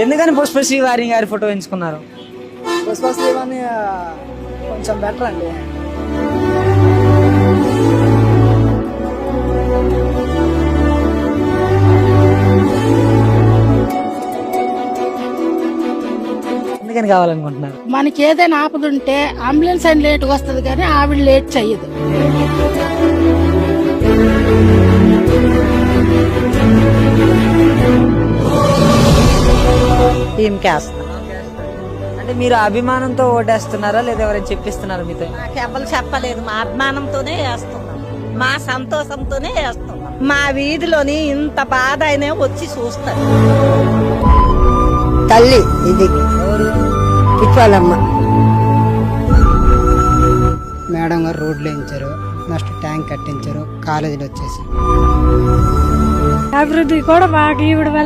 ఎందుకని పుష్పశ్రీ వారి గారి ఫోటో ఎంచుకున్నారు? పుష్పశ్రీ అని కొంచెం బెటర్ అండి. ఎందుకని కావాలనుకుంటున్నారు? మనకి ఏదైనా ఆపదుంటే అంబులెన్స్ అని లేట్గా వస్తుంది కానీ ఆవిడ లేట్ చెయ్యదు. Team caste. అంటే మీరు అభిమానంతో ఓటేస్తున్నారా లేదా ఎవరైనా చెప్పిస్తున్నారా మీతో? నాకెవ్వరు చెప్పలేదు, మా అభిమానంతోనే వేస్తున్నాం, మా సంతోషంతోనే వేస్తున్నాం. మా వీధిలోని ఇంత బాధ అయినా వచ్చి చూస్తారు. తల్లి ఇది పిచ్చాలమ్మ. మేడం గారు రోడ్లు వేయించారు, నెక్స్ట్ ట్యాంక్ కట్టించారు, కాలేజీలు వచ్చేసి అభివృద్ధి కూడా మాకు ఈవిడ వల్ల